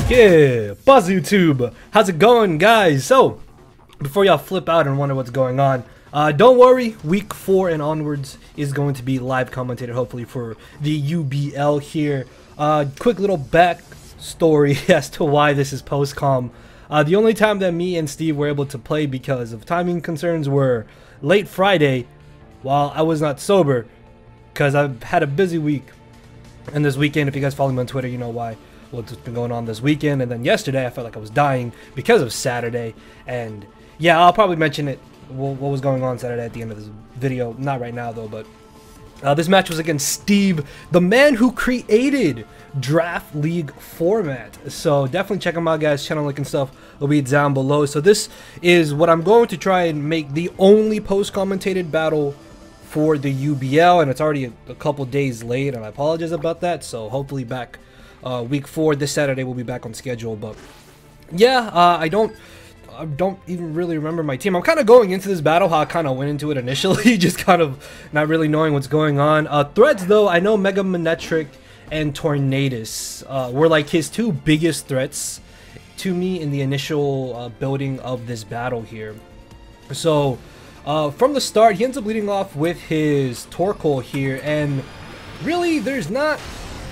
Yeah, Buzz YouTube, how's it going, guys? So, before y'all flip out and wonder what's going on, don't worry, week 4 and onwards is going to be live commentated, hopefully, for the UBL here. Quick little back story as to why this is post-com. The only time that me and Steve were able to play because of timing concerns were late Friday while I was not sober, because I've had a busy week. And this weekend, if you guys follow me on Twitter, you know why. What's been going on this weekend. And then yesterday I felt like I was dying because of Saturday, and yeah, I'll probably mention it what was going on Saturday at the end of this video, not right now though. But this match was against Steve, the man who created Draft League format. So definitely check him out, guys. Channel link and stuff will be down below. So this is what I'm going to try and make the only post-commentated battle for the UBL, and it's already a couple days late, and I apologize about that. So hopefully back week 4 this Saturday we'll be back on schedule. But yeah, I don't even really remember my team. I'm kind of going into this battle how I kind of went into it initially, just kind of not really knowing what's going on. Threats though, I know Mega Manetric and Tornadus were like his two biggest threats to me in the initial building of this battle here. So from the start, he ends up leading off with his Torkoal here, and really there's not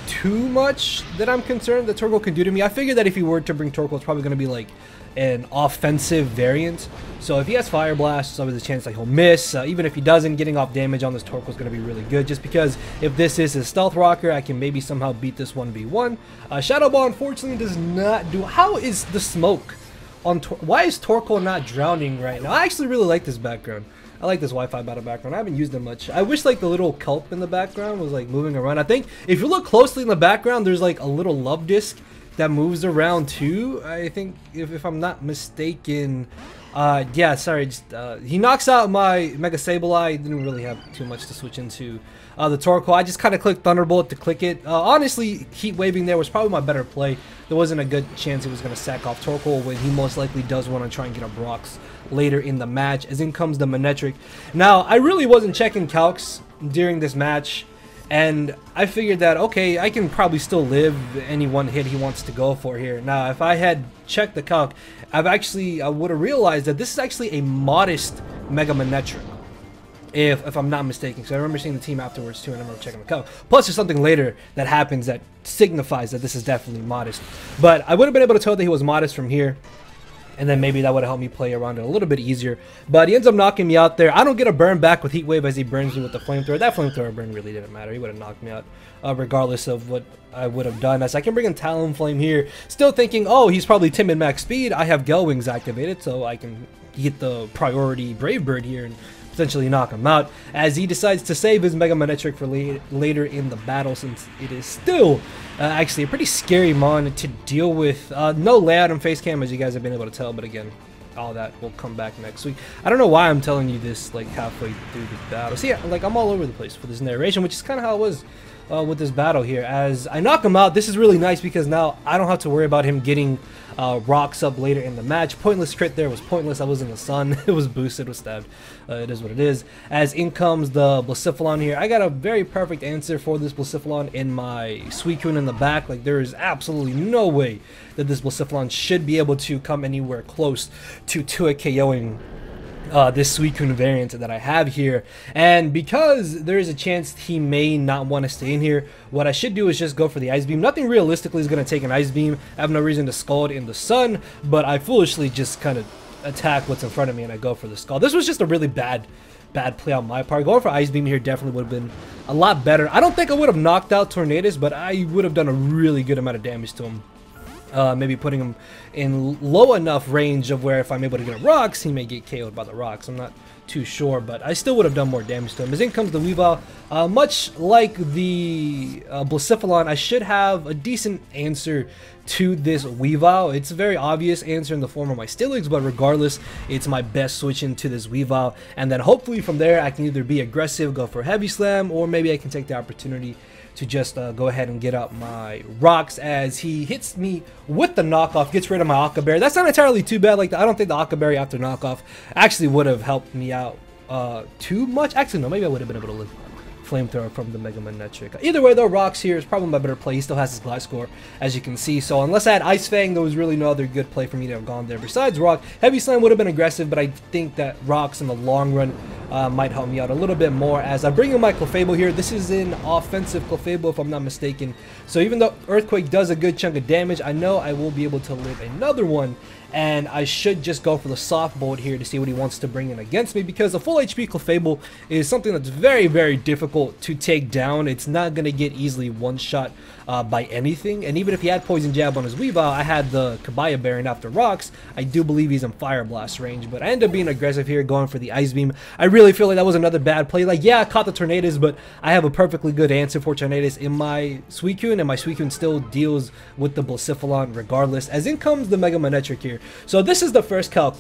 too much that I'm concerned that Torkoal can do to me. I figured that if he were to bring Torkoal, it's probably going to be like an offensive variant. So if he has Fire Blast, there's always a chance that he'll miss. Even if he doesn't, getting off damage on this Torkoal is going to be really good, just because if this is his Stealth Rocker, I can maybe somehow beat this 1v1. Shadow Ball unfortunately does not do... How is the smoke on... Why is Torkoal not drowning right now? I actually really like this background. I like this Wi-Fi battle background. I haven't used it much. I wish like the little kelp in the background was like moving around. I think if you look closely in the background, there's like a little love disc that moves around too. I think if I'm not mistaken. Yeah, sorry. Just, he knocks out my Mega Sableye. Didn't really have too much to switch into the Torkoal. I just kind of clicked Thunderbolt to click it. Honestly, Heat Waving there was probably my better play. There wasn't a good chance he was going to sack off Torkoal when he most likely does want to try and get up rocks later in the match, as in comes the Manetric. Now, I really wasn't checking calcs during this match, and I figured that, okay, I can probably still live any one hit he wants to go for here. Now, if I had checked the calc, I would have realized that this is actually a modest Mega Manetric, if I'm not mistaken. So I remember seeing the team afterwards too, and I remember checking the calc. Plus, there's something later that happens that signifies that this is definitely modest. But I would have been able to tell that he was modest from here, and then maybe that would have helped me play around it a little bit easier. But he ends up knocking me out there. I don't get a burn back with Heat Wave as he burns me with the Flamethrower. That Flamethrower burn really didn't matter. He would have knocked me out regardless of what I would have done. As I can bring in Talonflame here, still thinking, oh, he's probably Timid Max Speed. I have Gale Wings activated, so I can get the priority Brave Bird here and potentially knock him out, as he decides to save his Mega Manetric for later in the battle, since it is still actually a pretty scary mon to deal with. No layout and face cam, as you guys have been able to tell, but again, all that will come back next week. I don't know why I'm telling you this like halfway through the battle. See, like I'm all over the place for this narration, which is kind of how it was with this battle here. As I knock him out, this is really nice because now I don't have to worry about him getting rocks up later in the match. Pointless crit there was pointless. I was in the sun. It was boosted, was stabbed. It is what it is. As in comes the Blacephalon here. I got a very perfect answer for this Blacephalon in my Suicune in the back. Like, there is absolutely no way that this Blacephalon should be able to come anywhere close to 2-hit KOing this Suicune variant that I have here. And because there is a chance he may not want to stay in here, what I should do is just go for the Ice Beam. Nothing realistically is going to take an Ice Beam. I have no reason to Scald in the sun, but I foolishly just kind of attack what's in front of me and I go for the Scald. This was just a really bad play on my part. Going for Ice Beam here definitely would have been a lot better. I don't think I would have knocked out Tornadus, but I would have done a really good amount of damage to him. Maybe putting him in low enough range of where if I'm able to get rocks, he may get KO'd by the rocks. I'm not too sure, but I still would have done more damage to him. As in comes the Weavile. Much like the Blacephalon, I should have a decent answer to this Weavile. It's a very obvious answer in the form of my Steelix, but regardless, it's my best switch into this Weavile. And then hopefully from there, I can either be aggressive, go for Heavy Slam, or maybe I can take the opportunity to just go ahead and get up my rocks, as he hits me with the knockoff, gets rid of my Akaberry. That's not entirely too bad. Like, I don't think the Akaberry after knockoff actually would have helped me out too much. Actually, no, maybe I would have been able to live flamethrower from the Mega Magnetric. Either way though, Rocks here is probably my better play. He still has his Glide Score, as you can see. So unless I had Ice Fang, there was really no other good play for me to have gone there besides Rock. Heavy Slam would have been aggressive, but I think that Rocks in the long run might help me out a little bit more as I bring in my Clefable here. This is an offensive Clefable if I'm not mistaken. So even though Earthquake does a good chunk of damage, I know I will be able to live another one. And I should just go for the Soft Bolt here to see what he wants to bring in against me, because a full HP Clefable is something that's very, very difficult to take down. It's not going to get easily one-shot by anything. And even if he had Poison Jab on his Weavile, I had the Kabaya Baron after Rocks. I do believe he's in Fire Blast range, but I end up being aggressive here, going for the Ice Beam. I really feel like that was another bad play. Like, yeah, I caught the Tornadus, but I have a perfectly good answer for Tornadus in my Suicune, and my Suicune still deals with the Blacephalon regardless. As in comes the Mega Magnetric here. So this is the first calc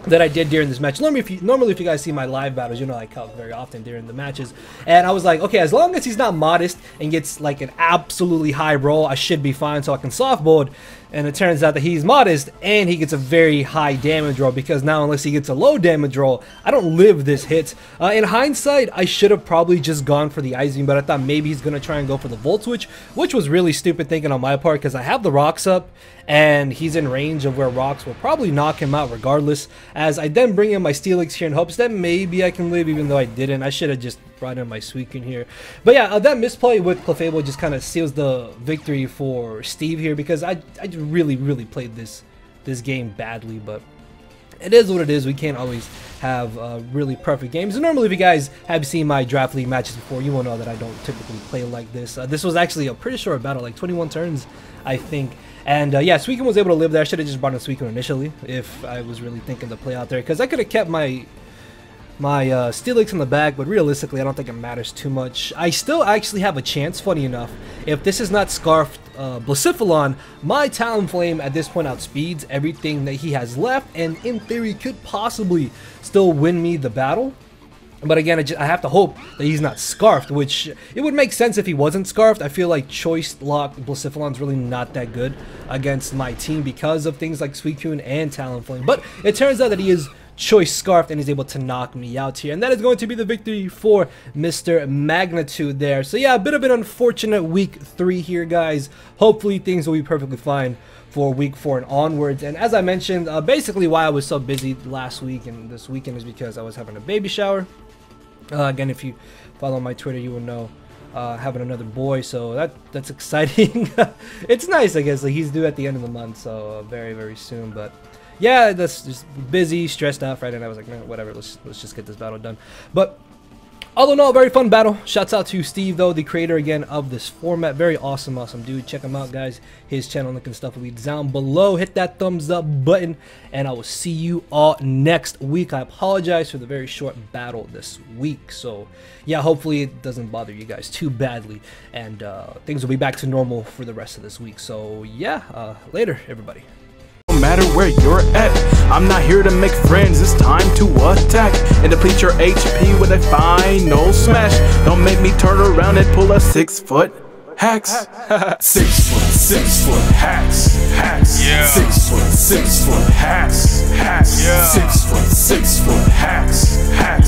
that I did during this match. Normally if you guys see my live battles, you know I calc very often during the matches. And I was like, okay, as long as he's not modest and gets like an absolutely high roll, I should be fine, so I can soft board. And it turns out that he's modest and he gets a very high damage roll, because now unless he gets a low damage roll, I don't live this hit. In hindsight, I should have probably just gone for the Ice Beam, but I thought maybe he's going to try and go for the Volt Switch, which was really stupid thinking on my part, because I have the Rocks up and he's in range of where Rocks will probably knock him out regardless. As I then bring in my Steelix here in hopes that maybe I can live, even though I didn't. I should have just brought in my Suicune here. But yeah, that misplay with Clefable just kind of seals the victory for Steve here, because I really played this game badly, but it is what it is. We can't always have really perfect games. And normally if you guys have seen my Draft League matches before, you will know that I don't typically play like this. This was actually a pretty short battle, like 21 turns, I think. And yeah, Suicune was able to live there. I should have just brought in Suicune initially if I was really thinking to play out there, because I could have kept my Steelix in the back, but realistically I don't think it matters too much. I still actually have a chance, funny enough. If this is not Scarfed Blacephalon, my Talonflame at this point outspeeds everything that he has left, and in theory could possibly still win me the battle. But again, I have to hope that he's not Scarfed, which it would make sense if he wasn't Scarfed. I feel like Choice Lock Blacephalon's really not that good against my team because of things like Suicune and Talonflame. But it turns out that he is Choice Scarfed and he's able to knock me out here, and that is going to be the victory for Mr. Magnitude there. So yeah, a bit of an unfortunate week 3 here, guys. Hopefully things will be perfectly fine for week 4 and onwards. And as I mentioned, basically why I was so busy last week and this weekend is because I was having a baby shower. Again, if you follow my Twitter, you will know having another boy, so that's exciting. It's nice, I guess. Like, he's due at the end of the month, so very soon. But yeah, that's just busy, stressed out Friday, and I was like, man, whatever, let's just get this battle done. But all in all, very fun battle. Shouts out to Steve, though, the creator again of this format. Very awesome dude. Check him out, guys. His channel link and stuff will be down below. Hit that thumbs up button, and I will see you all next week. I apologize for the very short battle this week. So yeah, hopefully it doesn't bother you guys too badly, and things will be back to normal for the rest of this week. So yeah, later, everybody. No matter where you're at, I'm not here to make friends, it's time to attack and deplete your HP with a final smash. Don't make me turn around and pull a 6ft six foot hacks, yeah. 6 foot hacks, yeah. 6 foot hacks.